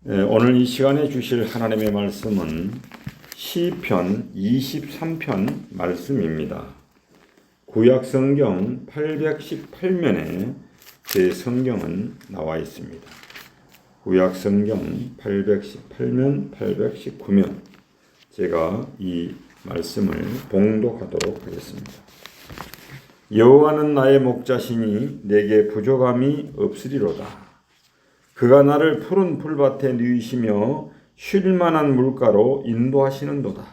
오늘 이 시간에 주실 하나님의 말씀은 시편 23편 말씀입니다. 구약성경 818면에 제 성경은 나와 있습니다. 구약성경 818면, 819면 제가 이 말씀을 봉독하도록 하겠습니다. 여호와는 나의 목자시니 내게 부족함이 없으리로다. 그가 나를 푸른 풀밭에 누이시며 쉴만한 물가로 인도하시는도다.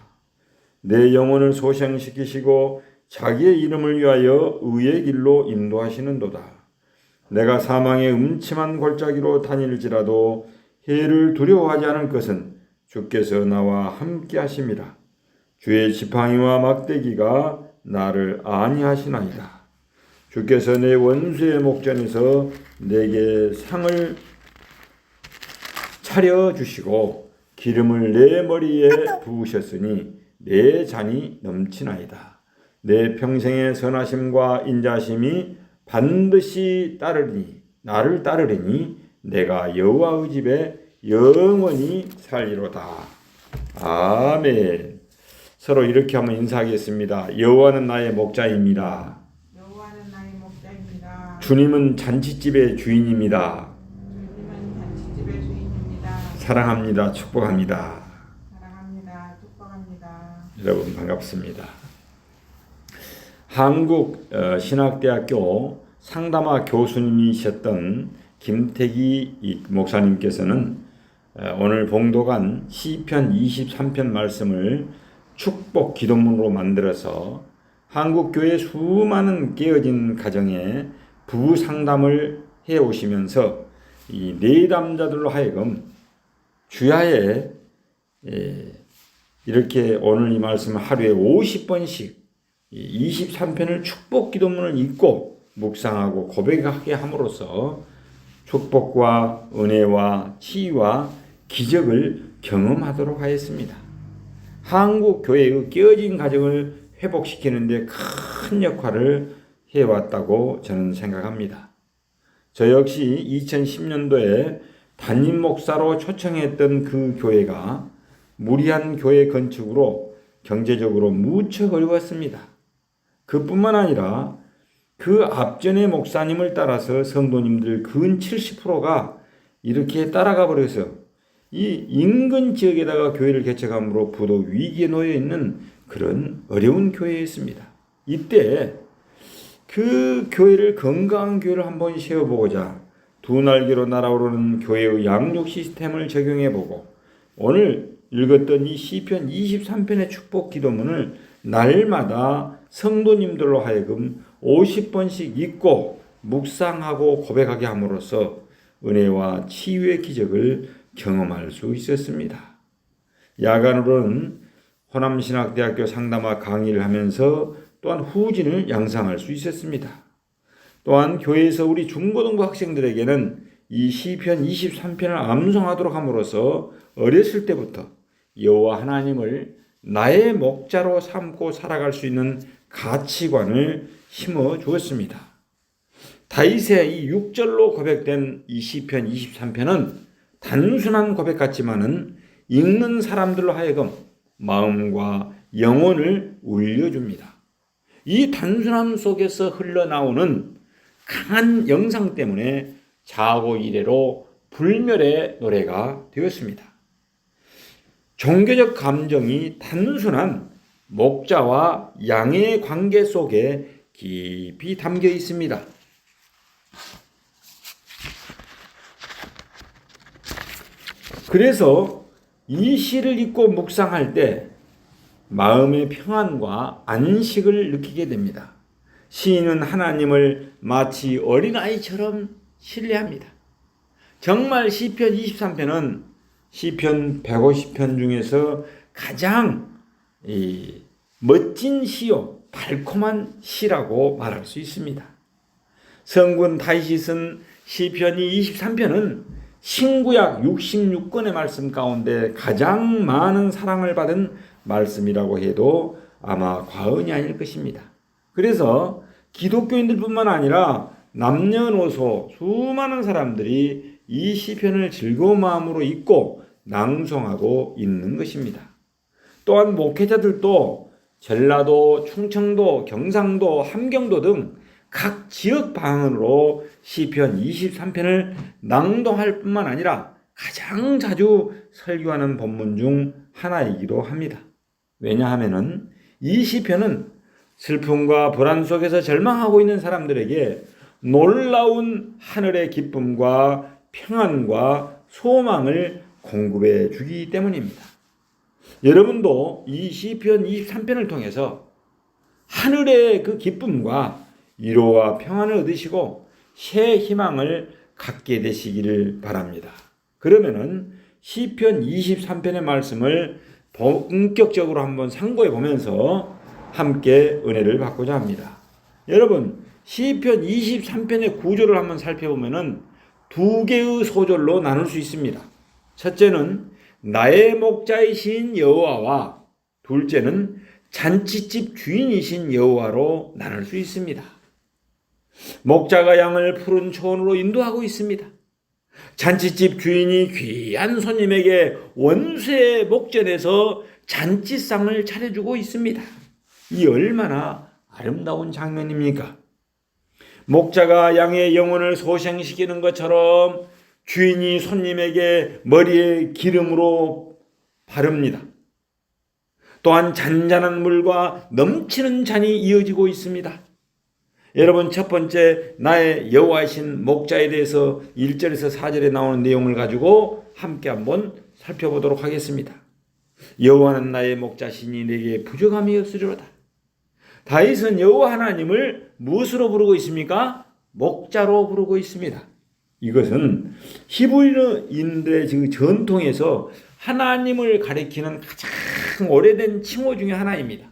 내 영혼을 소생시키시고 자기의 이름을 위하여 의의 길로 인도하시는도다. 내가 사망의 음침한 골짜기로 다닐지라도 해를 두려워하지 않을 것은 주께서 나와 함께 하심이라. 주의 지팡이와 막대기가 나를 안위하시나이다. 주께서 내 원수의 목전에서 내게 상을 차려주시고 기름을 내 머리에 부으셨으니 내 잔이 넘치나이다. 내 평생의 선하심과 인자심이 반드시 나를 따르리니 내가 여호와의 집에 영원히 살리로다. 아멘. 서로 이렇게 한번 인사하겠습니다. 여호와는 나의 목자입니다. 여호와는 나의 목자입니다. 주님은 잔치집의 주인입니다. 주님은 잔치집의 주인입니다. 사랑합니다. 축복합니다. 사랑합니다. 축복합니다. 여러분 반갑습니다. 한국 신학대학교 상담화 교수님이셨던 김태기 목사님께서는 오늘 봉독한 시편 23편 말씀을 축복 기도문으로 만들어서 한국교회 수많은 깨어진 가정에 부부 상담을 해오시면서 이 내담자들로 하여금 주야에 이렇게 오늘 이 말씀을 하루에 50번씩 23편을 축복 기도문을 읽고 묵상하고 고백하게 함으로써 축복과 은혜와 치유와 기적을 경험하도록 하였습니다. 한국 교회의 깨어진 가정을 회복시키는 데 큰 역할을 해왔다고 저는 생각합니다. 저 역시 2010년도에 담임 목사로 초청했던 그 교회가 무리한 교회 건축으로 경제적으로 무척 어려웠습니다. 그뿐만 아니라 그 앞전의 목사님을 따라서 성도님들 근 70%가 이렇게 따라가 버려서 이 인근 지역에다가 교회를 개척함으로 부도 위기에 놓여 있는 그런 어려운 교회였습니다. 이때 그 교회를 건강한 교회를 한번 세워보고자 두 날개로 날아오르는 교회의 양육 시스템을 적용해보고 오늘 읽었던 이 시편 23편의 축복 기도문을 날마다 성도님들로 하여금 50번씩 읽고 묵상하고 고백하게 함으로써 은혜와 치유의 기적을 경험할 수 있었습니다. 야간으로는 호남신학대학교 상담화 강의를 하면서 또한 후진을 양성할 수 있었습니다. 또한 교회에서 우리 중고등부 학생들에게는 이 시편 23편을 암송하도록 함으로써 어렸을 때부터 여호와 하나님을 나의 목자로 삼고 살아갈 수 있는 가치관을 심어 주었습니다. 다윗의 이 6절로 고백된 이 시편 23편은 단순한 고백 같지만은 읽는 사람들로 하여금 마음과 영혼을 울려줍니다. 이 단순함 속에서 흘러나오는 강한 영상 때문에 자고 이래로 불멸의 노래가 되었습니다. 종교적 감정이 단순한 목자와 양의 관계 속에 깊이 담겨 있습니다. 그래서 이 시를 읽고 묵상할 때 마음의 평안과 안식을 느끼게 됩니다. 시인은 하나님을 마치 어린아이처럼 신뢰합니다. 정말 시편 23편은 시편 150편 중에서 가장 멋진 시요 달콤한 시라고 말할 수 있습니다. 성군 다윗이 쓴 시편이 23편은 신구약 66권의 말씀 가운데 가장 많은 사랑을 받은 말씀이라고 해도 아마 과언이 아닐 것입니다. 그래서 기독교인들뿐만 아니라 남녀노소 수많은 사람들이 이 시편을 즐거운 마음으로 읽고 낭송하고 있는 것입니다. 또한 목회자들도 전라도, 충청도, 경상도, 함경도 등 각 지역 방언으로 시편 23편을 낭독할 뿐만 아니라 가장 자주 설교하는 본문 중 하나이기도 합니다. 왜냐하면 이 시편은 슬픔과 불안 속에서 절망하고 있는 사람들에게 놀라운 하늘의 기쁨과 평안과 소망을 공급해 주기 때문입니다. 여러분도 이 시편 23편을 통해서 하늘의 그 기쁨과 위로와 평안을 얻으시고 새 희망을 갖게 되시기를 바랍니다. 그러면은 시편 23편의 말씀을 본격적으로 한번 상고해 보면서 함께 은혜를 받고자 합니다. 여러분, 시편 23편의 구조를 한번 살펴보면은 두 개의 소절로 나눌 수 있습니다. 첫째는 나의 목자이신 여호와와 둘째는 잔치집 주인이신 여호와로 나눌 수 있습니다. 목자가 양을 푸른 초원으로 인도하고 있습니다. 잔치집 주인이 귀한 손님에게 원수의 목전에서 잔치상을 차려주고 있습니다. 이 얼마나 아름다운 장면입니까? 목자가 양의 영혼을 소생시키는 것처럼 주인이 손님에게 머리에 기름으로 바릅니다. 또한 잔잔한 물과 넘치는 잔이 이어지고 있습니다. 여러분, 첫 번째 나의 여호와이신 목자에 대해서 1절에서 4절에 나오는 내용을 가지고 함께 한번 살펴보도록 하겠습니다. 여호와는 나의 목자시니 내게 부족함이 없으리로다. 다윗은 여호와 하나님을 무엇으로 부르고 있습니까? 목자로 부르고 있습니다. 이것은 히브리인들의 그 전통에서 하나님을 가리키는 가장 오래된 칭호 중에 하나입니다.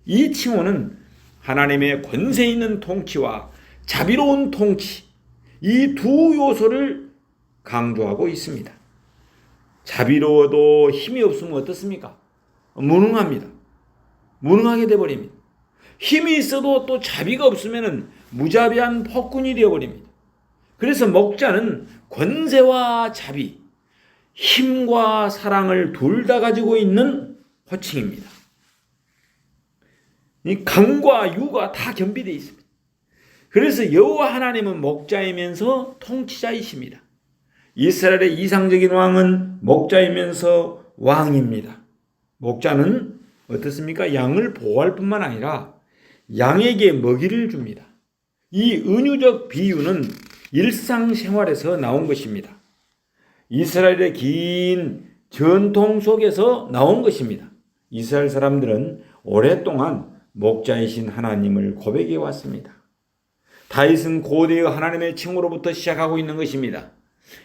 이 칭호는 하나님의 권세 있는 통치와 자비로운 통치, 이 두 요소를 강조하고 있습니다. 자비로워도 힘이 없으면 어떻습니까? 무능합니다. 무능하게 되어버립니다. 힘이 있어도 또 자비가 없으면 무자비한 폭군이 되어버립니다. 그래서 목자는 권세와 자비, 힘과 사랑을 둘 다 가지고 있는 호칭입니다. 이 강과 유가 다 겸비되어 있습니다. 그래서 여호와 하나님은 목자이면서 통치자이십니다. 이스라엘의 이상적인 왕은 목자이면서 왕입니다. 목자는 어떻습니까? 양을 보호할 뿐만 아니라 양에게 먹이를 줍니다. 이 은유적 비유는 일상생활에서 나온 것입니다. 이스라엘의 긴 전통 속에서 나온 것입니다. 이스라엘 사람들은 오랫동안 목자이신 하나님을 고백해 왔습니다. 다윗은 고대의 하나님의 칭호로부터 시작하고 있는 것입니다.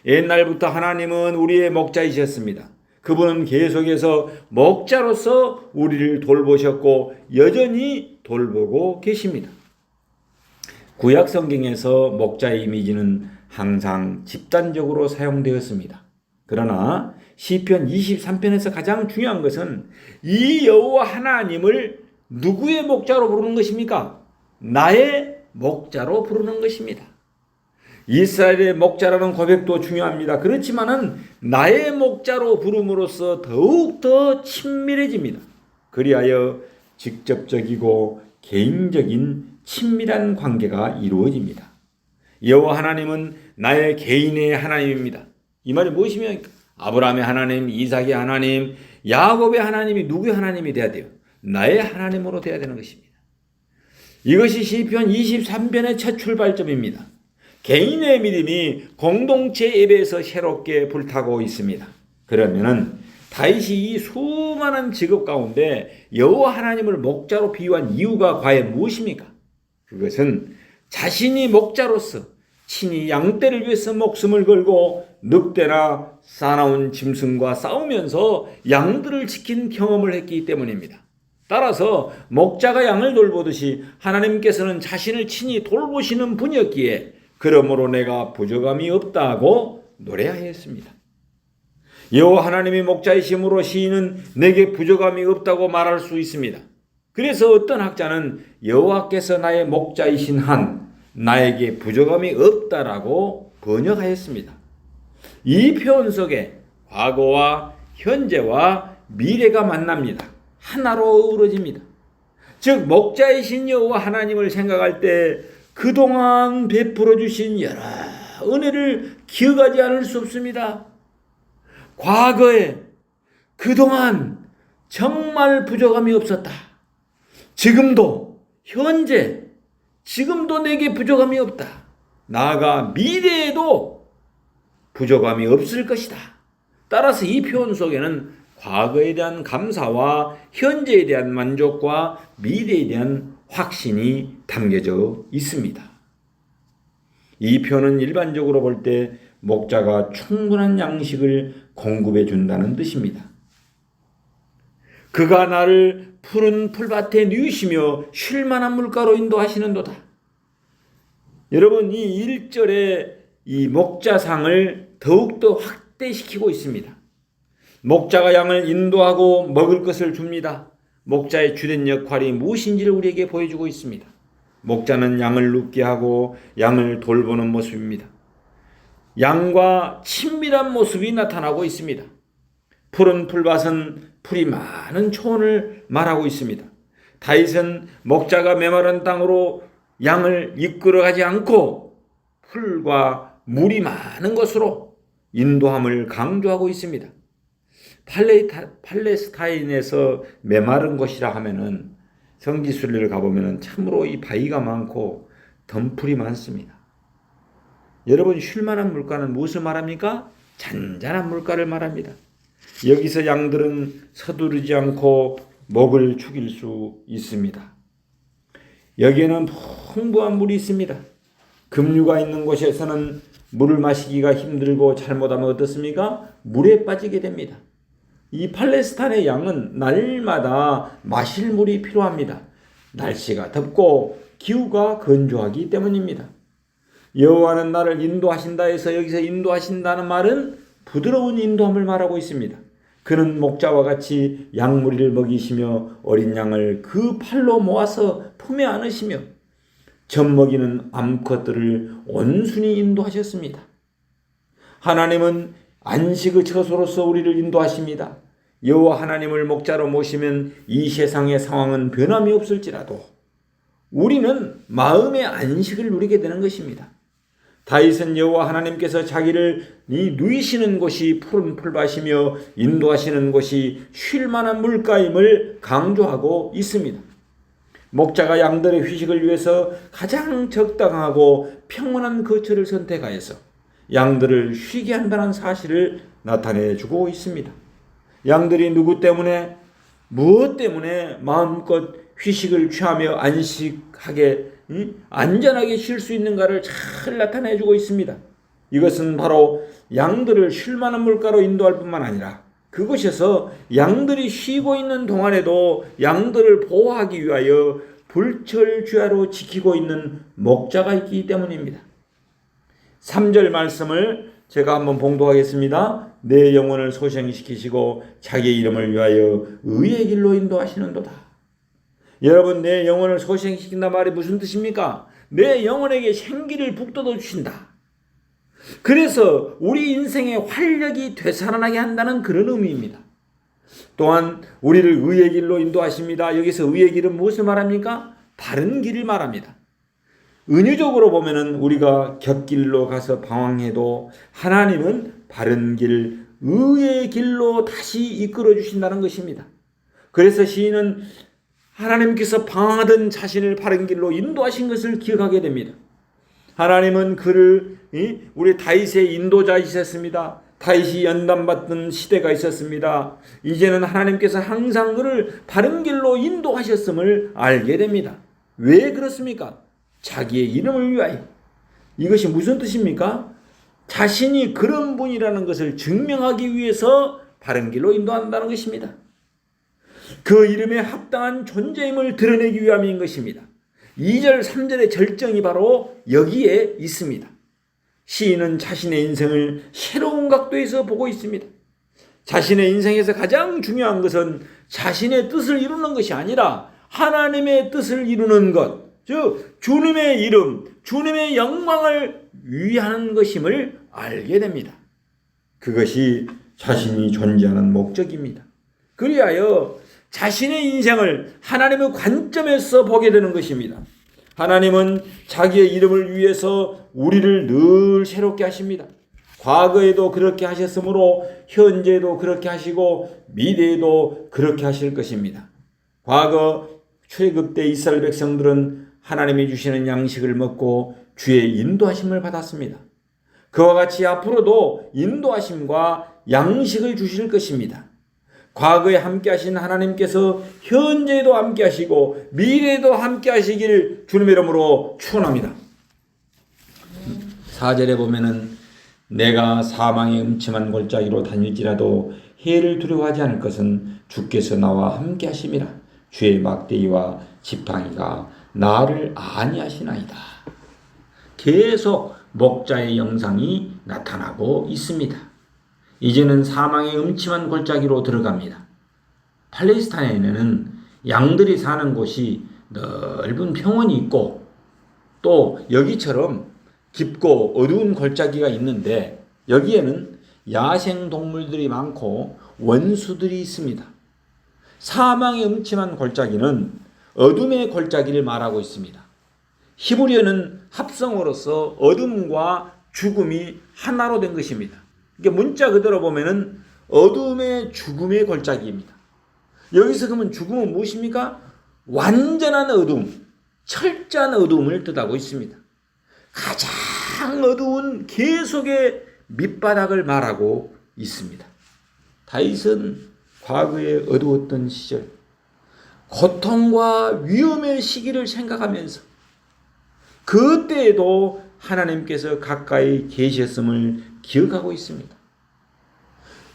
옛날부터 하나님은 우리의 목자이셨습니다. 그분은 계속해서 목자로서 우리를 돌보셨고 여전히 돌보고 계십니다. 구약 성경에서 목자의 이미지는 항상 집단적으로 사용되었습니다. 그러나 시편 23편에서 가장 중요한 것은 이 여호와 하나님을 누구의 목자로 부르는 것입니까? 나의 목자로 부르는 것입니다. 이스라엘의 목자라는 고백도 중요합니다. 그렇지만은 나의 목자로 부름으로써 더욱더 친밀해집니다. 그리하여 직접적이고 개인적인 친밀한 관계가 이루어집니다. 여호와 하나님은 나의 개인의 하나님입니다. 이 말이 무엇이며 아브라함의 하나님, 이삭의 하나님, 야곱의 하나님이 누구의 하나님이 돼야 돼요? 나의 하나님으로 돼야 되는 것입니다. 이것이 시편 23편의 첫 출발점입니다. 개인의 믿음이 공동체 예배에서 새롭게 불타고 있습니다. 그러면은 다윗이 이 수많은 직업 가운데 여호와 하나님을 목자로 비유한 이유가 과연 무엇입니까? 그것은 자신이 목자로서 친히 양떼를 위해서 목숨을 걸고 늑대나 싸나운 짐승과 싸우면서 양들을 지킨 경험을 했기 때문입니다. 따라서 목자가 양을 돌보듯이 하나님께서는 자신을 친히 돌보시는 분이었기에 그러므로 내가 부족함이 없다고 노래하였습니다. 여호와 하나님이 목자이심으로 시인은 내게 부족함이 없다고 말할 수 있습니다. 그래서 어떤 학자는 여호와께서 나의 목자이신 한 나에게 부족함이 없다라고 번역하였습니다. 이 표현 속에 과거와 현재와 미래가 만납니다. 하나로 어우러집니다. 즉 목자이신 여호와 하나님을 생각할 때 그동안 베풀어 주신 여러 은혜를 기억하지 않을 수 없습니다. 과거에 그동안 정말 부족함이 없었다. 지금도 현재 지금도 내게 부족함이 없다. 나아가 미래에도 부족함이 없을 것이다. 따라서 이 표현 속에는 과거에 대한 감사와 현재에 대한 만족과 미래에 대한 확신이 담겨져 있습니다. 이 표현은 일반적으로 볼 때 목자가 충분한 양식을 공급해 준다는 뜻입니다. 그가 나를 푸른 풀밭에 누이시며 쉴만한 물가로 인도하시는도다. 여러분, 이 1절에 이 목자상을 더욱더 확대시키고 있습니다. 목자가 양을 인도하고 먹을 것을 줍니다. 목자의 주된 역할이 무엇인지를 우리에게 보여주고 있습니다. 목자는 양을 눕게 하고 양을 돌보는 모습입니다. 양과 친밀한 모습이 나타나고 있습니다. 푸른 풀밭은 풀이 많은 초원을 말하고 있습니다. 다윗은 목자가 메마른 땅으로 양을 이끌어가지 않고 풀과 물이 많은 곳으로 인도함을 강조하고 있습니다. 팔레스타인에서 메마른 곳이라 하면은 성지순례를 가보면은 참으로 이 바위가 많고 덤풀이 많습니다. 여러분, 쉴만한 물가는 무엇을 말합니까? 잔잔한 물가를 말합니다. 여기서 양들은 서두르지 않고 목을 축일 수 있습니다. 여기에는 풍부한 물이 있습니다. 급류가 있는 곳에서는 물을 마시기가 힘들고 잘못하면 어떻습니까? 물에 빠지게 됩니다. 이 팔레스타인의 양은 날마다 마실 물이 필요합니다. 날씨가 덥고 기후가 건조하기 때문입니다. 여호와는 나를 인도하신다 해서 여기서 인도하신다는 말은 부드러운 인도함을 말하고 있습니다. 그는 목자와 같이 양무리를 먹이시며 어린 양을 그 팔로 모아서 품에 안으시며 젖먹이는 암컷들을 온순히 인도하셨습니다. 하나님은 안식의 처소로서 우리를 인도하십니다. 여호와 하나님을 목자로 모시면 이 세상의 상황은 변함이 없을지라도 우리는 마음의 안식을 누리게 되는 것입니다. 다윗은 여호와 하나님께서 자기를 누이시는 곳이 푸른 풀밭이며 인도하시는 곳이 쉴만한 물가임을 강조하고 있습니다. 목자가 양들의 휴식을 위해서 가장 적당하고 평온한 거처를 선택하여서 양들을 쉬게 한다는 사실을 나타내주고 있습니다. 양들이 누구 때문에, 무엇 때문에 마음껏 휴식을 취하며 안식하게 안전하게 쉴 수 있는가를 잘 나타내주고 있습니다. 이것은 바로 양들을 쉴만한 물가로 인도할 뿐만 아니라 그곳에서 양들이 쉬고 있는 동안에도 양들을 보호하기 위하여 불철주야로 지키고 있는 목자가 있기 때문입니다. 3절 말씀을 제가 한번 봉독하겠습니다. 내 영혼을 소생시키시고 자기의 이름을 위하여 의의 길로 인도하시는도다. 여러분, 내 영혼을 소생시킨다 말이 무슨 뜻입니까? 내 영혼에게 생기를 북돋워 주신다. 그래서 우리 인생의 활력이 되살아나게 한다는 그런 의미입니다. 또한 우리를 의의 길로 인도하십니다. 여기서 의의 길은 무엇을 말합니까? 바른 길을 말합니다. 은유적으로 보면은 우리가 곁길로 가서 방황해도 하나님은 바른 길, 의의 길로 다시 이끌어 주신다는 것입니다. 그래서 시인은 하나님께서 방황하던 자신을 바른 길로 인도하신 것을 기억하게 됩니다. 하나님은 그를 우리 다윗의 인도자이셨습니다. 다윗이 연단받던 시대가 있었습니다. 이제는 하나님께서 항상 그를 바른 길로 인도하셨음을 알게 됩니다. 왜 그렇습니까? 자기의 이름을 위하여. 이것이 무슨 뜻입니까? 자신이 그런 분이라는 것을 증명하기 위해서 바른 길로 인도한다는 것입니다. 그 이름에 합당한 존재임을 드러내기 위함인 것입니다. 2절 3절의 절정이 바로 여기에 있습니다. 시인은 자신의 인생을 새로운 각도에서 보고 있습니다. 자신의 인생에서 가장 중요한 것은 자신의 뜻을 이루는 것이 아니라 하나님의 뜻을 이루는 것, 즉 주님의 이름, 주님의 영광을 위하는 것임을 알게 됩니다. 그것이 자신이 존재하는 목적입니다. 그리하여 자신의 인생을 하나님의 관점에서 보게 되는 것입니다. 하나님은 자기의 이름을 위해서 우리를 늘 새롭게 하십니다. 과거에도 그렇게 하셨으므로 현재에도 그렇게 하시고 미래에도 그렇게 하실 것입니다. 과거 출애굽 때 이스라엘 백성들은 하나님이 주시는 양식을 먹고 주의 인도하심을 받았습니다. 그와 같이 앞으로도 인도하심과 양식을 주실 것입니다. 과거에 함께 하신 하나님께서 현재에도 함께 하시고 미래에도 함께 하시길 주님의 이름으로 축원합니다. 4절에 보면은 내가 사망의 음침한 골짜기로 다닐지라도 해를 두려워하지 않을 것은 주께서 나와 함께 하심이라. 주의 막대기와 지팡이가 나를 안위하시나이다. 계속 목자의 영상이 나타나고 있습니다. 이제는 사망의 음침한 골짜기로 들어갑니다. 팔레스타인에는 양들이 사는 곳이 넓은 평원이 있고 또 여기처럼 깊고 어두운 골짜기가 있는데 여기에는 야생 동물들이 많고 원수들이 있습니다. 사망의 음침한 골짜기는 어둠의 골짜기를 말하고 있습니다. 히브리어는 합성어로서 어둠과 죽음이 하나로 된 것입니다. 이게 문자 그대로 보면은 어둠의 죽음의 골짜기입니다. 여기서 그러면 죽음은 무엇입니까? 완전한 어둠, 철저한 어둠을 뜻하고 있습니다. 가장 어두운 계속의 밑바닥을 말하고 있습니다. 다윗은 과거에 어두웠던 시절, 고통과 위험의 시기를 생각하면서 그때에도 하나님께서 가까이 계셨음을 기억하고 있습니다.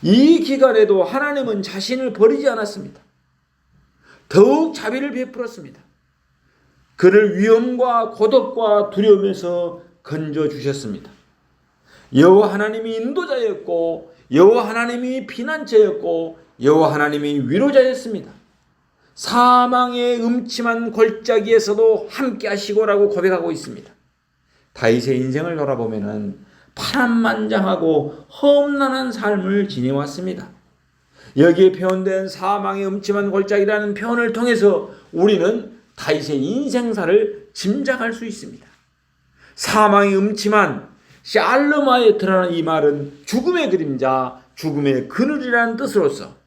이 기간에도 하나님은 자신을 버리지 않았습니다. 더욱 자비를 베풀었습니다. 그를 위험과 고독과 두려움에서 건져주셨습니다. 여호와 하나님이 인도자였고 여호와 하나님이 피난처였고 여호와 하나님이 위로자였습니다. 사망의 음침한 골짜기에서도 함께 하시고라고 고백하고 있습니다. 다윗의 인생을 돌아보면 파란만장하고 험난한 삶을 지내왔습니다. 여기에 표현된 사망의 음침한 골짜기라는 표현을 통해서 우리는 다윗의 인생사를 짐작할 수 있습니다. 사망의 음침한 샬르마에 드러나는 이 말은 죽음의 그림자, 죽음의 그늘이라는 뜻으로서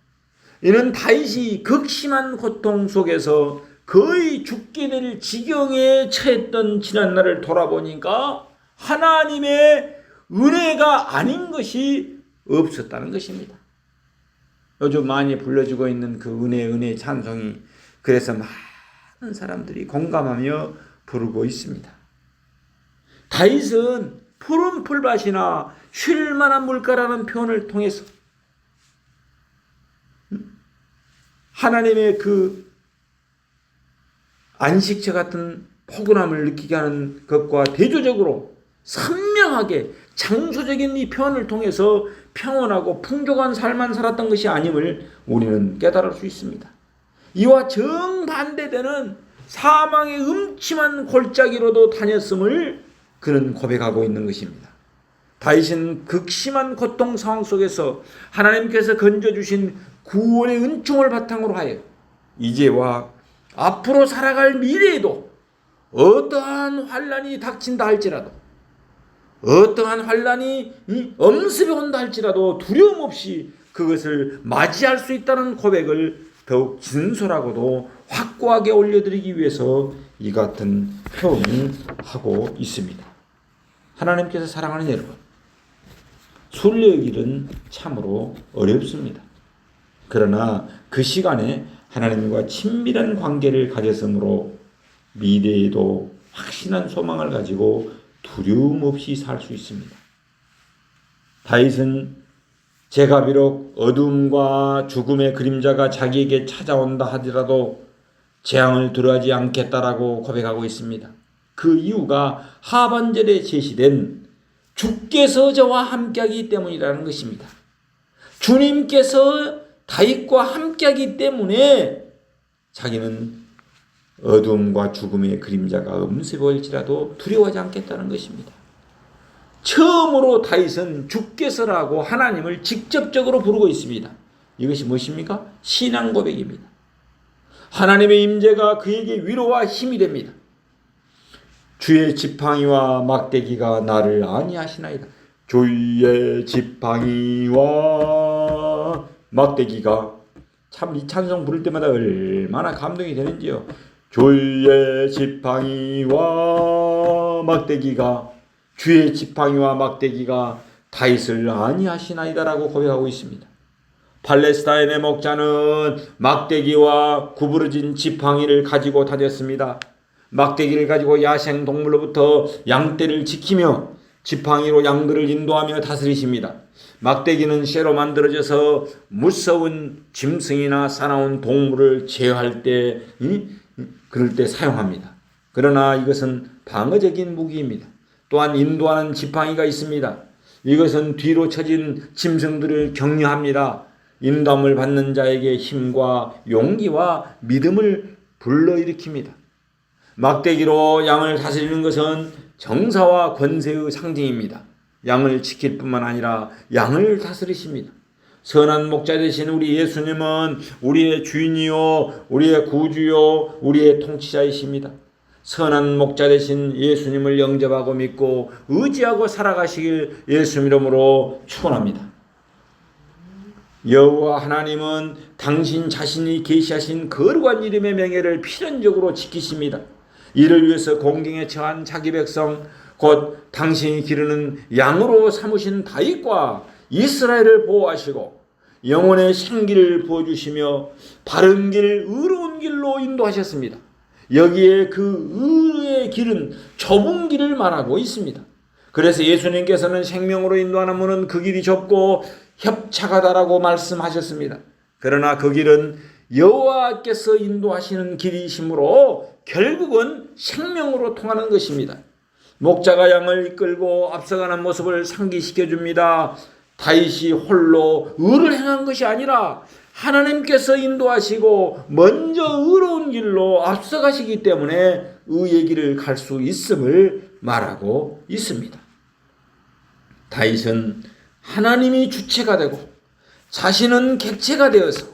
이는 다윗이 극심한 고통 속에서 거의 죽게 될 지경에 처했던 지난날을 돌아보니까 하나님의 은혜가 아닌 것이 없었다는 것입니다. 요즘 많이 불러주고 있는 그 은혜 찬송이 그래서 많은 사람들이 공감하며 부르고 있습니다. 다윗은 푸른 풀밭이나 쉴 만한 물가라는 표현을 통해서 하나님의 그 안식처 같은 포근함을 느끼게 하는 것과 대조적으로 선명하게 장소적인 이 표현을 통해서 평온하고 풍족한 삶만 살았던 것이 아님을 우리는 깨달을 수 있습니다. 이와 정반대되는 사망의 음침한 골짜기로도 다녔음을 그는 고백하고 있는 것입니다. 다윗은 극심한 고통 상황 속에서 하나님께서 건져주신 구원의 은총을 바탕으로 하여 이제와 앞으로 살아갈 미래에도 어떠한 환난이 닥친다 할지라도 어떠한 환난이 엄습해 온다 할지라도 두려움 없이 그것을 맞이할 수 있다는 고백을 더욱 진솔하고도 확고하게 올려드리기 위해서 이 같은 표현을 하고 있습니다. 하나님께서 사랑하는 여러분, 순례의 참으로 어렵습니다. 그러나 그 시간에 하나님과 친밀한 관계를 가졌으므로 미래에도 확신한 소망을 가지고 두려움 없이 살 수 있습니다. 다윗은 제가 비록 어둠과 죽음의 그림자가 자기에게 찾아온다 하더라도 재앙을 두려워하지 않겠다라고 고백하고 있습니다. 그 이유가 하반절에 제시된 주께서 저와 함께하기 때문이라는 것입니다. 주님께서 다윗과 함께하기 때문에 자기는 어둠과 죽음의 그림자가 엄습해 보일지라도 두려워하지 않겠다는 것입니다. 처음으로 다윗은 주께서라고 하나님을 직접적으로 부르고 있습니다. 이것이 무엇입니까? 신앙 고백입니다. 하나님의 임재가 그에게 위로와 힘이 됩니다. 주의 지팡이와 막대기가 나를 안위하시나이다. 주의 지팡이와 막대기가, 참 이 찬송 부를 때마다 얼마나 감동이 되는지요. 주의 지팡이와 막대기가, 주의 지팡이와 막대기가 다윗을 안위하시나이다라고 고백하고 있습니다. 팔레스타인의 목자는 막대기와 구부러진 지팡이를 가지고 다녔습니다. 막대기를 가지고 야생 동물로부터 양떼를 지키며 지팡이로 양들을 인도하며 다스리십니다. 막대기는 쇠로 만들어져서 무서운 짐승이나 사나운 동물을 제어할 때, 그럴 때 사용합니다. 그러나 이것은 방어적인 무기입니다. 또한 인도하는 지팡이가 있습니다. 이것은 뒤로 처진 짐승들을 격려합니다. 인도함을 받는 자에게 힘과 용기와 믿음을 불러일으킵니다. 막대기로 양을 다스리는 것은 정사와 권세의 상징입니다. 양을 지킬 뿐만 아니라 양을 다스리십니다. 선한 목자 되신 우리 예수님은 우리의 주인이요, 우리의 구주요, 우리의 통치자이십니다. 선한 목자 되신 예수님을 영접하고 믿고 의지하고 살아가시길 예수 이름으로 축원합니다. 여호와 하나님은 당신 자신이 계시하신 거룩한 이름의 명예를 필연적으로 지키십니다. 이를 위해서 공경에 처한 자기 백성, 곧 당신이 기르는 양으로 삼으신 다윗과 이스라엘을 보호하시고 영혼의 생기를 부어주시며 바른 길, 의로운 길로 인도하셨습니다. 여기에 그 의의 길은 좁은 길을 말하고 있습니다. 그래서 예수님께서는 생명으로 인도하는 문은 그 길이 좁고 협착하다라고 말씀하셨습니다. 그러나 그 길은 여호와께서 인도하시는 길이시므로 결국은 생명으로 통하는 것입니다. 목자가 양을 이끌고 앞서가는 모습을 상기시켜 줍니다. 다윗이 홀로 의를 행한 것이 아니라 하나님께서 인도하시고 먼저 의로운 길로 앞서가시기 때문에 의의 길을 갈 수 있음을 말하고 있습니다. 다윗은 하나님이 주체가 되고 자신은 객체가 되어서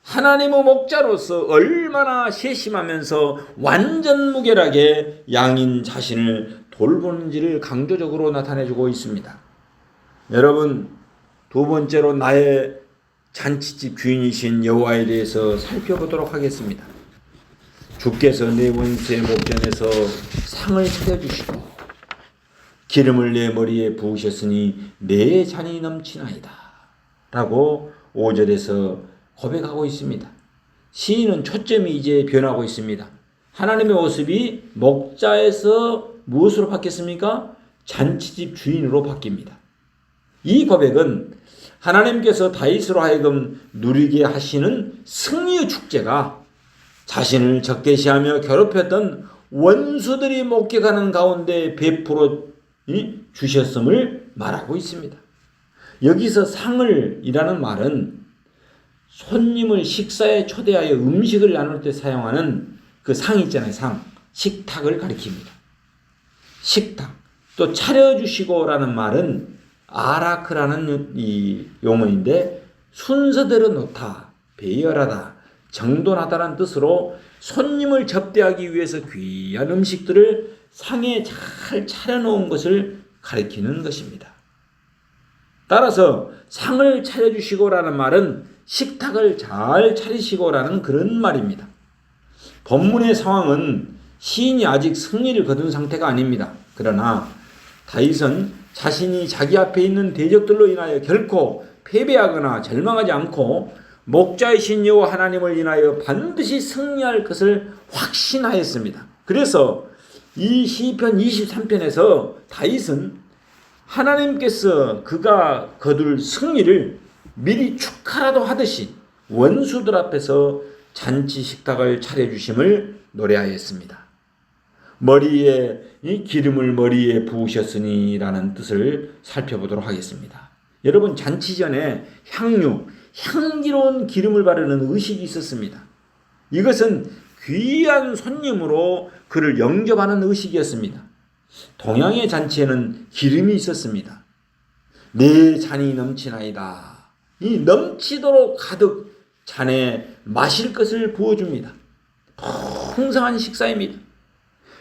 하나님의 목자로서 얼마나 세심하면서 완전 무결하게 양인 자신을 돌보는지를 강조적으로 나타내주고 있습니다. 여러분, 두 번째로 나의 잔치집 주인이신 여호와에 대해서 살펴보도록 하겠습니다. 주께서 네 번째 목전에서 상을 차려주시고 기름을 내 머리에 부으셨으니 내 잔이 넘치나이다 라고 5절에서 고백하고 있습니다. 시인은 초점이 이제 변하고 있습니다. 하나님의 모습이 목자에서 무엇으로 바뀌었습니까? 잔치집 주인으로 바뀝니다. 이 고백은 하나님께서 다윗으로 하여금 누리게 하시는 승리의 축제가 자신을 적대시하며 괴롭혔던 원수들이 목격하는 가운데 베풀어 주셨음을 말하고 있습니다. 여기서 상을 이라는 말은 손님을 식사에 초대하여 음식을 나눌 때 사용하는 그 상 있잖아요. 상. 식탁을 가리킵니다. 식탁. 또 차려주시고라는 말은 아라크라는 이 용어인데 순서대로 놓다, 배열하다, 정돈하다라는 뜻으로 손님을 접대하기 위해서 귀한 음식들을 상에 잘 차려놓은 것을 가리키는 것입니다. 따라서 상을 차려주시고라는 말은 식탁을 잘 차리시고라는 그런 말입니다. 본문의 상황은 시인이 아직 승리를 거둔 상태가 아닙니다. 그러나 다윗은 자신이 자기 앞에 있는 대적들로 인하여 결코 패배하거나 절망하지 않고 목자이신 여호와 하나님을 인하여 반드시 승리할 것을 확신하였습니다. 그래서 이 시편 23편에서 다윗은 하나님께서 그가 거둘 승리를 미리 축하라도 하듯이 원수들 앞에서 잔치 식탁을 차려주심을 노래하였습니다. 머리에 이 기름을 머리에 부으셨으니 라는 뜻을 살펴보도록 하겠습니다. 여러분, 잔치 전에 향기로운 기름을 바르는 의식이 있었습니다. 이것은 귀한 손님으로 그를 영접하는 의식이었습니다. 동양의 잔치에는 기름이 있었습니다. 내 잔이 넘치나이다. 이 넘치도록 가득 잔에 마실 것을 부어줍니다. 풍성한 식사입니다.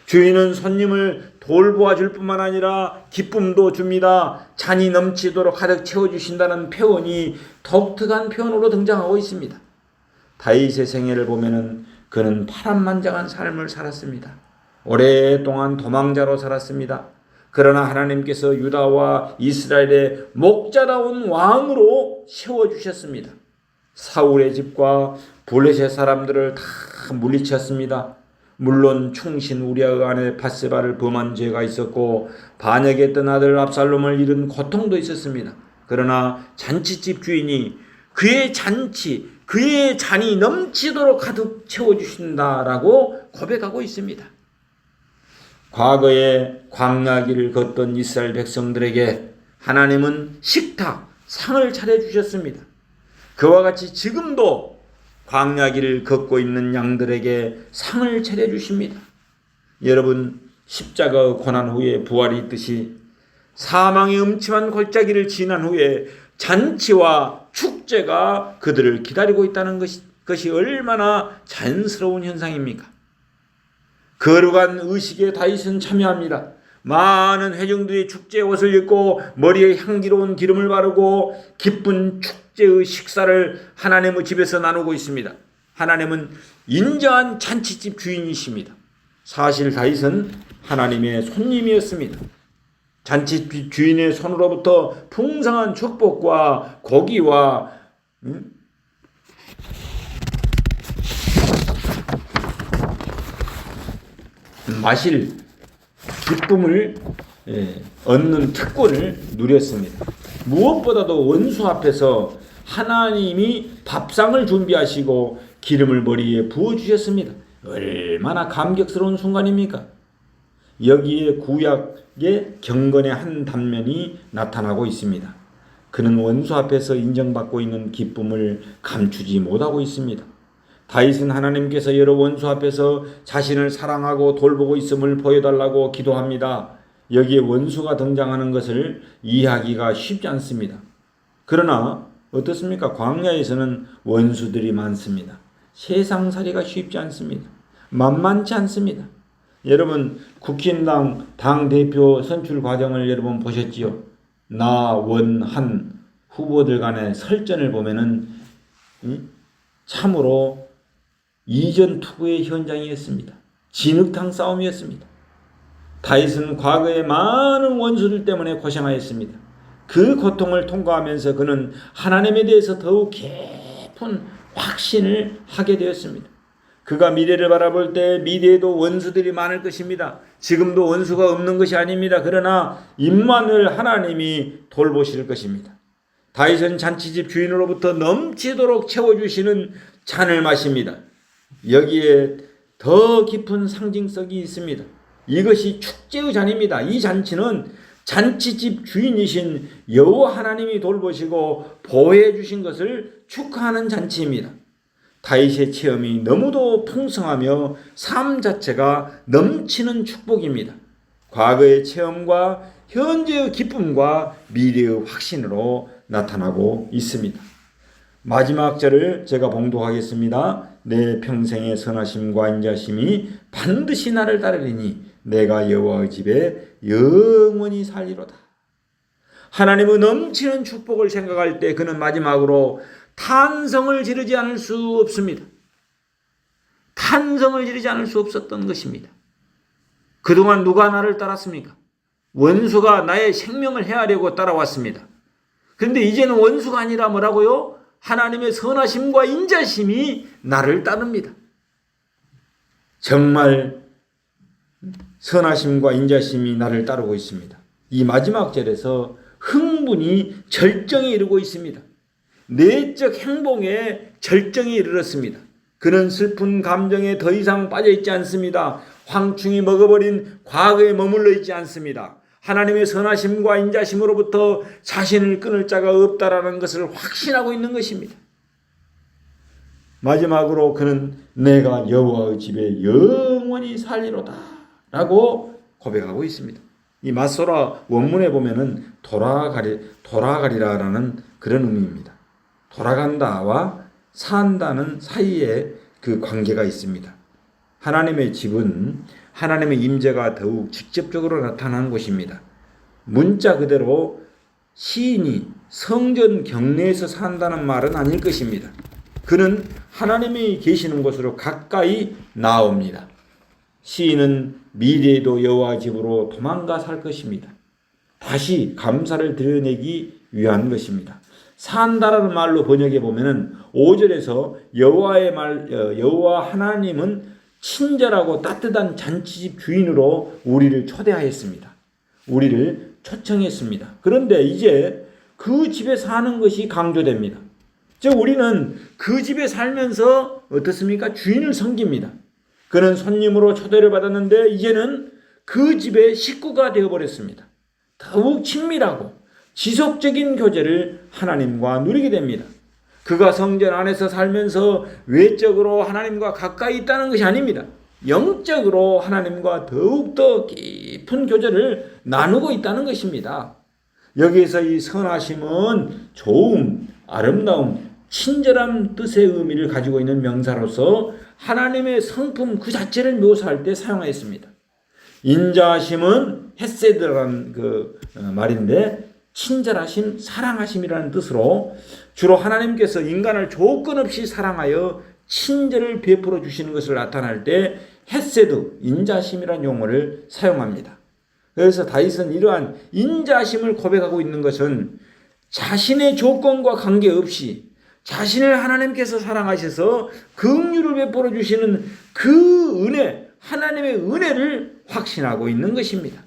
주인은 손님을 돌보아 줄 뿐만 아니라 기쁨도 줍니다. 잔이 넘치도록 가득 채워주신다는 표현이 독특한 표현으로 등장하고 있습니다. 다윗의 생애를 보면은 그는 파란만장한 삶을 살았습니다. 오랫동안 도망자로 살았습니다. 그러나 하나님께서 유다와 이스라엘의 목자다운 왕으로 세워주셨습니다. 사울의 집과 블레셋 사람들을 다 물리쳤습니다. 물론 충신 우리아의 아내 바세바를 범한 죄가 있었고 반역했던 아들 압살롬을 잃은 고통도 있었습니다. 그러나 잔치집 주인이 그의 잔치, 그의 잔이 넘치도록 가득 채워주신다라고 고백하고 있습니다. 과거에 광야길을 걷던 이스라엘 백성들에게 하나님은 식탁, 상을 차려주셨습니다. 그와 같이 지금도 광야길을 걷고 있는 양들에게 상을 차려주십니다. 여러분, 십자가 고난 후에 부활이 있듯이 사망의 음침한 골짜기를 지난 후에 잔치와 축제가 그들을 기다리고 있다는 것이 얼마나 자연스러운 현상입니까? 거룩한 의식에 다윗은 참여합니다. 많은 회중들이 축제 옷을 입고 머리에 향기로운 기름을 바르고 기쁜 축제의 식사를 하나님의 집에서 나누고 있습니다. 하나님은 인자한 잔치집 주인이십니다. 사실 다윗은 하나님의 손님이었습니다. 잔치집 주인의 손으로부터 풍성한 축복과 고기와 마실 기쁨을 얻는 특권을 누렸습니다. 무엇보다도 원수 앞에서 하나님이 밥상을 준비하시고 기름을 머리에 부어주셨습니다. 얼마나 감격스러운 순간입니까? 여기에 구약의 경건의 한 단면이 나타나고 있습니다. 그는 원수 앞에서 인정받고 있는 기쁨을 감추지 못하고 있습니다. 다윗은 하나님께서 여러 원수 앞에서 자신을 사랑하고 돌보고 있음을 보여달라고 기도합니다. 여기에 원수가 등장하는 것을 이해하기가 쉽지 않습니다. 그러나 어떻습니까? 광야에서는 원수들이 많습니다. 세상살이가 쉽지 않습니다. 만만치 않습니다. 여러분, 국힘당 당대표 선출 과정을 여러분 보셨지요? 나, 원, 한 후보들 간의 설전을 보면은 참으로 이전 투구의 현장이었습니다. 진흙탕 싸움이었습니다. 다윗은 과거에 많은 원수들 때문에 고생하였습니다. 그 고통을 통과하면서 그는 하나님에 대해서 더욱 깊은 확신을 하게 되었습니다. 그가 미래를 바라볼 때 미래에도 원수들이 많을 것입니다. 지금도 원수가 없는 것이 아닙니다. 그러나 임마누엘 하나님이 돌보실 것입니다. 다윗은 잔치집 주인으로부터 넘치도록 채워주시는 잔을 마십니다. 여기에 더 깊은 상징성이 있습니다. 이것이 축제의 잔입니다. 이 잔치는 잔치집 주인이신 여호와 하나님이 돌보시고 보호해 주신 것을 축하하는 잔치입니다. 다윗의 체험이 너무도 풍성하며 삶 자체가 넘치는 축복입니다. 과거의 체험과 현재의 기쁨과 미래의 확신으로 나타나고 있습니다. 마지막 절을 제가 봉독하겠습니다. 내 평생의 선하심과 인자심이 반드시 나를 따르리니 내가 여호와의 집에 영원히 살리로다. 하나님의 넘치는 축복을 생각할 때 그는 마지막으로 탄성을 지르지 않을 수 없습니다. 탄성을 지르지 않을 수 없었던 것입니다. 그동안 누가 나를 따랐습니까? 원수가 나의 생명을 해하려고 따라왔습니다. 그런데 이제는 원수가 아니라 뭐라고요? 하나님의 선하심과 인자심이 나를 따릅니다. 정말 선하심과 인자심이 나를 따르고 있습니다. 이 마지막 절에서 흥분이 절정에 이르고 있습니다. 내적 행복에 절정에 이르렀습니다. 그는 슬픈 감정에 더 이상 빠져있지 않습니다. 황충이 먹어버린 과거에 머물러 있지 않습니다. 하나님의 선하심과 인자심으로부터 자신을 끊을 자가 없다라는 것을 확신하고 있는 것입니다. 마지막으로 그는 내가 여호와의 집에 영원히 살리로다 라고 고백하고 있습니다. 이 맞소라 원문에 보면은 돌아가리라라는 그런 의미입니다. 돌아간다와 산다는 사이에 그 관계가 있습니다. 하나님의 집은 하나님의 임재가 더욱 직접적으로 나타나는 곳입니다. 문자 그대로 시인이 성전 경내에서 산다는 말은 아닐 것입니다. 그는 하나님이 계시는 곳으로 가까이 나옵니다. 시인은 미래에도 여호와 집으로 도망가 살 것입니다. 다시 감사를 드러내기 위한 것입니다. 산다라는 말로 번역해 보면은 5절에서 여호와 하나님은 친절하고 따뜻한 잔치집 주인으로 우리를 초대하였습니다. 우리를 초청했습니다. 그런데 이제 그 집에 사는 것이 강조됩니다. 즉 우리는 그 집에 살면서 어떻습니까? 주인을 섬깁니다. 그는 손님으로 초대를 받았는데 이제는 그 집의 식구가 되어버렸습니다. 더욱 친밀하고 지속적인 교제를 하나님과 누리게 됩니다. 그가 성전 안에서 살면서 외적으로 하나님과 가까이 있다는 것이 아닙니다. 영적으로 하나님과 더욱더 깊은 교제를 나누고 있다는 것입니다. 여기에서 이 선하심은 좋음, 아름다움, 친절함 뜻의 의미를 가지고 있는 명사로서 하나님의 성품 그 자체를 묘사할 때 사용하였습니다. 인자하심은 헤세드라는 그 말인데 친절하심, 사랑하심이라는 뜻으로 주로 하나님께서 인간을 조건 없이 사랑하여 친절을 베풀어 주시는 것을 나타낼 때 헤세드, 인자심이라는 용어를 사용합니다. 그래서 다윗은 이러한 인자심을 고백하고 있는 것은 자신의 조건과 관계없이 자신을 하나님께서 사랑하셔서 긍휼을 베풀어 주시는 그 은혜, 하나님의 은혜를 확신하고 있는 것입니다.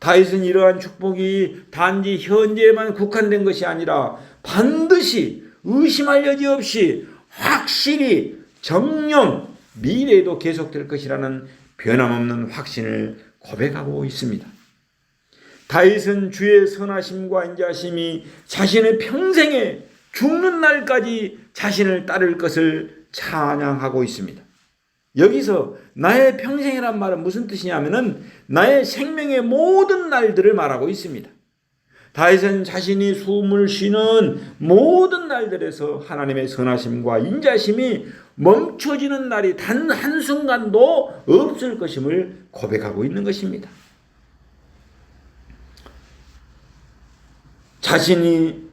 다윗은 이러한 축복이 단지 현재에만 국한된 것이 아니라 반드시 의심할 여지 없이 확실히 정령 미래에도 계속될 것이라는 변함없는 확신을 고백하고 있습니다. 다윗은 주의 선하심과 인자심이 자신의 평생에 죽는 날까지 자신을 따를 것을 찬양하고 있습니다. 여기서 나의 평생이란 말은 무슨 뜻이냐면은 나의 생명의 모든 날들을 말하고 있습니다. 다윗은 자신이 숨을 쉬는 모든 날들에서 하나님의 선하심과 인자심이 멈춰지는 날이 단 한순간도 없을 것임을 고백하고 있는 것입니다. 자신이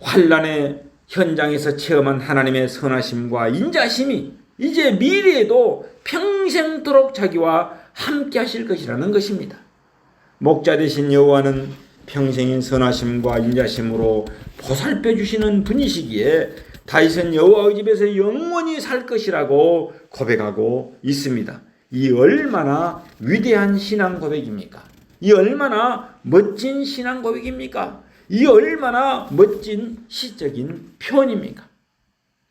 환난의 현장에서 체험한 하나님의 선하심과 인자심이 이제 미래에도 평생토록 자기와 함께 하실 것이라는 것입니다. 목자 되신 여호와는 평생의 선하심과 인자심으로 보살펴 주시는 분이시기에 다윗은 여호와의 집에서 영원히 살 것이라고 고백하고 있습니다. 이 얼마나 위대한 신앙 고백입니까? 이 얼마나 멋진 신앙 고백입니까? 이 얼마나 멋진 시적인 표현입니까?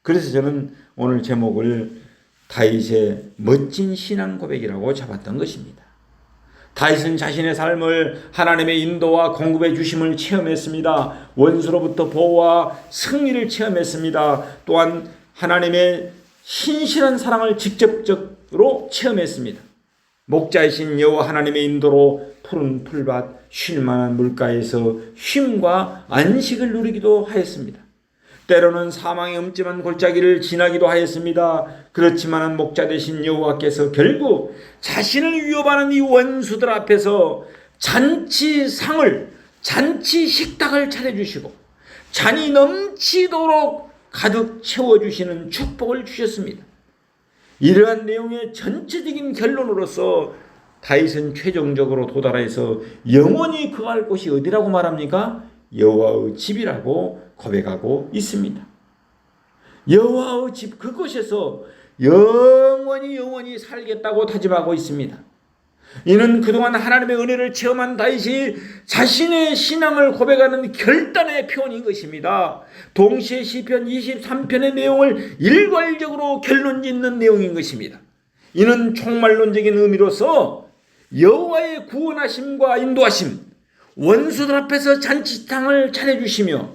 그래서 저는 오늘 제목을 다윗의 멋진 신앙 고백이라고 잡았던 것입니다. 다윗은 자신의 삶을 하나님의 인도와 공급해 주심을 체험했습니다. 원수로부터 보호와 승리를 체험했습니다. 또한 하나님의 신실한 사랑을 직접적으로 체험했습니다. 목자이신 여호와 하나님의 인도로 푸른 풀밭 쉴 만한 물가에서 쉼과 안식을 누리기도 하였습니다. 때로는 사망의 음침한 골짜기를 지나기도 하였습니다. 그렇지만 목자 되신 여호와께서 결국 자신을 위협하는 이 원수들 앞에서 잔치상을, 잔치 식탁을 차려주시고 잔이 넘치도록 가득 채워주시는 축복을 주셨습니다. 이러한 내용의 전체적인 결론으로서 다윗은 최종적으로 도달해서 영원히 거할 곳이 어디라고 말합니까? 여호와의 집이라고 고백하고 있습니다. 여호와의 집 그곳에서 영원히 살겠다고 다짐하고 있습니다. 이는 그동안 하나님의 은혜를 체험한 다윗이 자신의 신앙을 고백하는 결단의 표현인 것입니다. 동시에 시편 23편의 내용을 일괄적으로 결론짓는 내용인 것입니다. 이는 총말론적인 의미로서 여호와의 구원하심과 인도하심, 원수들 앞에서 잔치상을 차려주시며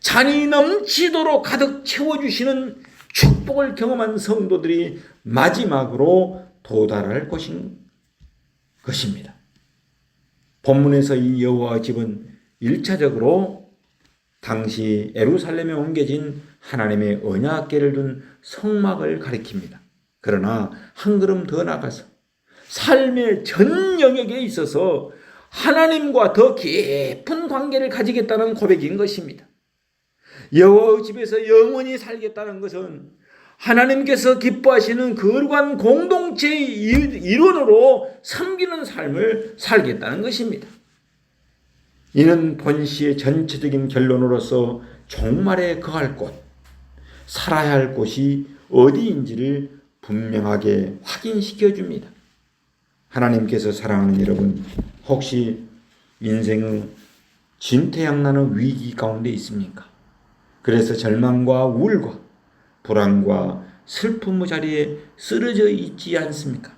잔이 넘치도록 가득 채워주시는 축복을 경험한 성도들이 마지막으로 도달할 것입니다. 본문에서 이 여호와 집은 1차적으로 당시 예루살렘에 옮겨진 하나님의 언약궤를 둔 성막을 가리킵니다. 그러나 한 걸음 더 나가서 삶의 전 영역에 있어서 하나님과 더 깊은 관계를 가지겠다는 고백인 것입니다. 여호와의 집에서 영원히 살겠다는 것은 하나님께서 기뻐하시는 거룩한 공동체의 일원으로 섬기는 삶을 살겠다는 것입니다. 이는 본시의 전체적인 결론으로서 종말에 거할 곳, 살아야 할 곳이 어디인지를 분명하게 확인시켜 줍니다. 하나님께서 사랑하는 여러분, 혹시 인생의 진퇴양난의 위기 가운데 있습니까? 그래서 절망과 우울과 불안과 슬픔의 자리에 쓰러져 있지 않습니까?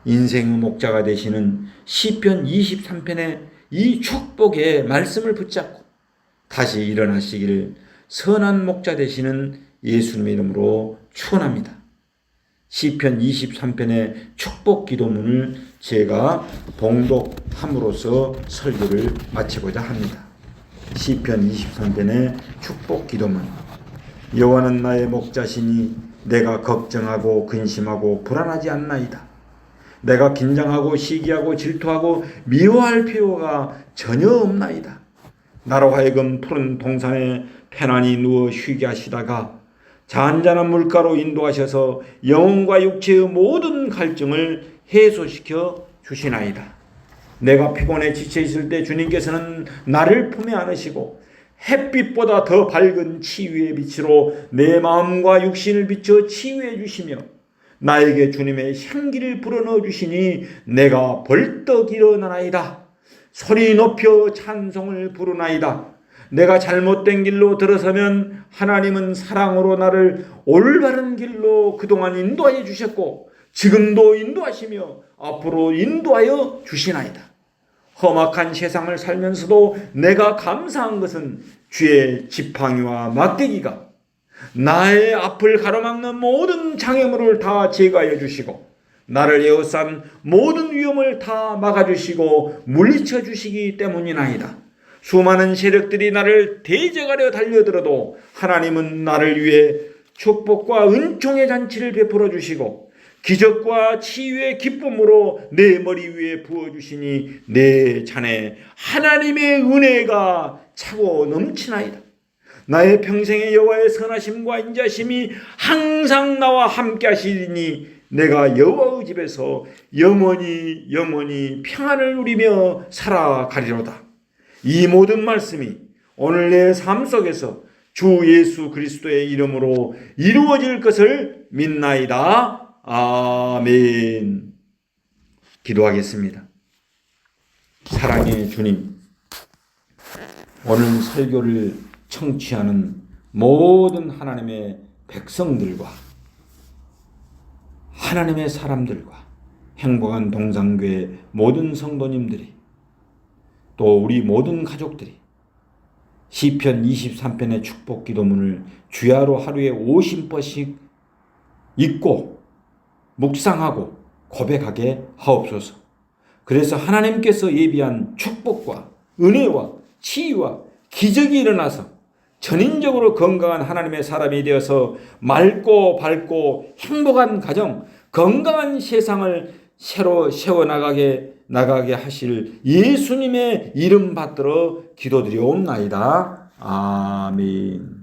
인생의 목자가 되시는 시편 23편의 이 축복의 말씀을 붙잡고 다시 일어나시기를 선한 목자 되시는 예수님의 이름으로 축원합니다. 시편 23편의 축복 기도문을 제가 봉독함으로써 설교를 마치고자 합니다. 시편 23편의 축복 기도문. 여호와는 나의 목자시니 내가 걱정하고 근심하고 불안하지 않나이다. 내가 긴장하고 시기하고 질투하고 미워할 필요가 전혀 없나이다. 나로 하여금 푸른 동산에 편안히 누워 쉬게 하시다가 잔잔한 물가로 인도하셔서 영혼과 육체의 모든 갈증을 해소시켜 주시나이다. 내가 피곤해 지쳐 있을 때 주님께서는 나를 품에 안으시고 햇빛보다 더 밝은 치유의 빛으로 내 마음과 육신을 비춰 치유해 주시며 나에게 주님의 향기를 불어넣어 주시니 내가 벌떡 일어나나이다. 소리 높여 찬송을 부르나이다. 내가 잘못된 길로 들어서면 하나님은 사랑으로 나를 올바른 길로 그동안 인도하여 주셨고 지금도 인도하시며 앞으로 인도하여 주시나이다. 험악한 세상을 살면서도 내가 감사한 것은 주의 지팡이와 막대기가 나의 앞을 가로막는 모든 장애물을 다 제거하여 주시고 나를 에워싼 모든 위험을 다 막아주시고 물리쳐 주시기 때문이나이다. 수많은 세력들이 나를 대적하려 달려들어도 하나님은 나를 위해 축복과 은총의 잔치를 베풀어 주시고 기적과 치유의 기쁨으로 내 머리 위에 부어주시니 내 잔에 하나님의 은혜가 차고 넘치나이다. 나의 평생의 여호와의 선하심과 인자심이 항상 나와 함께 하시리니 내가 여호와의 집에서 영원히 평안을 누리며 살아가리로다. 이 모든 말씀이 오늘 내 삶 속에서 주 예수 그리스도의 이름으로 이루어질 것을 믿나이다. 아멘. 기도하겠습니다. 사랑의 주님, 오늘 설교를 청취하는 모든 하나님의 백성들과 하나님의 사람들과 행복한 동산교회 모든 성도님들이 또 우리 모든 가족들이 시편 23편의 축복 기도문을 주야로 하루에 50번씩 읽고 묵상하고 고백하게 하옵소서. 그래서 하나님께서 예비한 축복과 은혜와 치유와 기적이 일어나서 전인적으로 건강한 하나님의 사람이 되어서 맑고 밝고 행복한 가정, 건강한 세상을 새로 세워나가게 하실 예수님의 이름 받들어 기도드리옵나이다. 아멘.